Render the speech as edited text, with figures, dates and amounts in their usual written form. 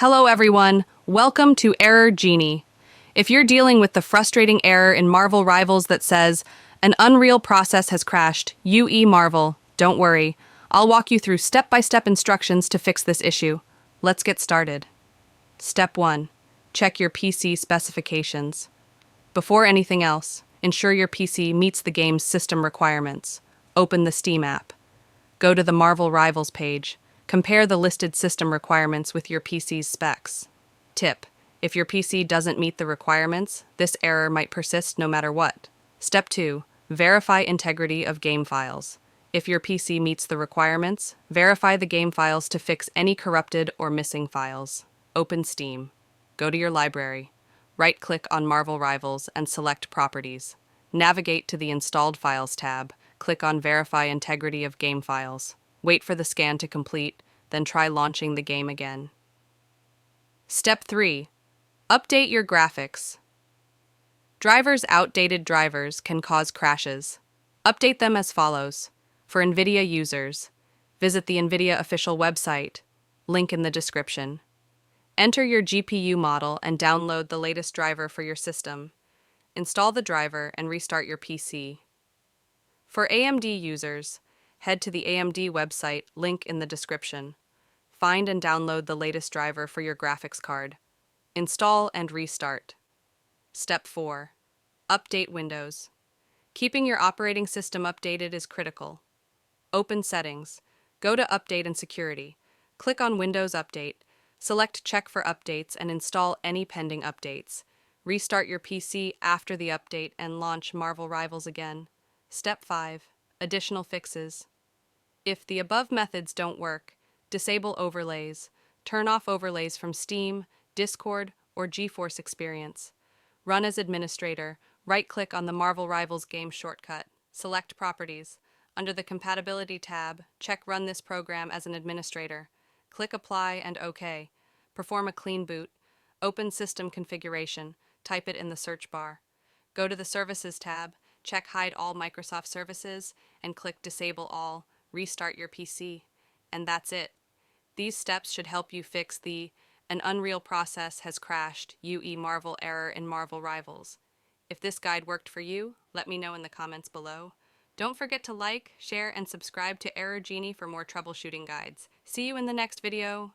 Hello everyone, welcome to Error Genie. If you're dealing with the frustrating error in Marvel Rivals that says, an Unreal process has crashed, UE Marvel, don't worry. I'll walk you through step-by-step instructions to fix this issue. Let's get started. Step 1. Check your PC specifications. Before anything else, ensure your PC meets the game's system requirements. Open the Steam app. Go to the Marvel Rivals page. Compare the listed system requirements with your PC's specs. Tip: if your PC doesn't meet the requirements, this error might persist no matter what. Step 2. Verify integrity of game files. If your PC meets the requirements, verify the game files to fix any corrupted or missing files. Open Steam. Go to your library. Right-click on Marvel Rivals and select Properties. Navigate to the Installed Files tab. Click on Verify Integrity of Game Files. Wait for the scan to complete, then try launching the game again. Step 3. Update your graphics. Outdated drivers can cause crashes. Update them as follows. For NVIDIA users, visit the NVIDIA official website, link in the description. Enter your GPU model and download the latest driver for your system. Install the driver and restart your PC. For AMD users, head to the AMD website, link in the description. Find and download the latest driver for your graphics card. Install and restart. Step 4. Update Windows. Keeping your operating system updated is critical. Open Settings. Go to Update and Security. Click on Windows Update. Select Check for Updates and install any pending updates. Restart your PC after the update and launch Marvel Rivals again. Step 5. Additional fixes. If the above methods don't work, disable overlays. Turn off overlays from Steam, Discord, or GeForce Experience. Run as administrator. Right-click on the Marvel Rivals game shortcut. Select Properties. Under the Compatibility tab, check Run this program as an administrator. Click Apply and OK. Perform a clean boot. Open System Configuration. Type it in the search bar. Go to the Services tab. Check Hide All Microsoft Services and click Disable All. Restart your PC. And that's it. These steps should help you fix the An Unreal process has crashed UE Marvel error in Marvel Rivals. If this guide worked for you, let me know in the comments below. Don't forget to like, share, and subscribe to Error Genie for more troubleshooting guides. See you in the next video.